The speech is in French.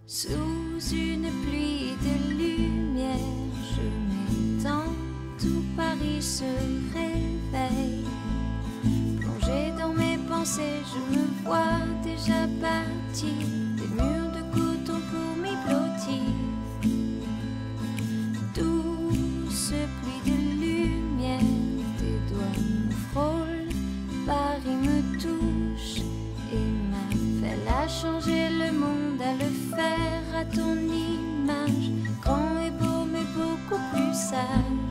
Sous une pluie de lumière, je m'étends, tout Paris se réveille. Plongé dans mes pensées, je me vois déjà bâtir des murs de coton pour m'y blottir. Douce pluie de lumière, tes doigts me frôlent, Paris me touche et m'appelle à changer le monde, à le faire à ton image, grand et beau mais beaucoup plus sage.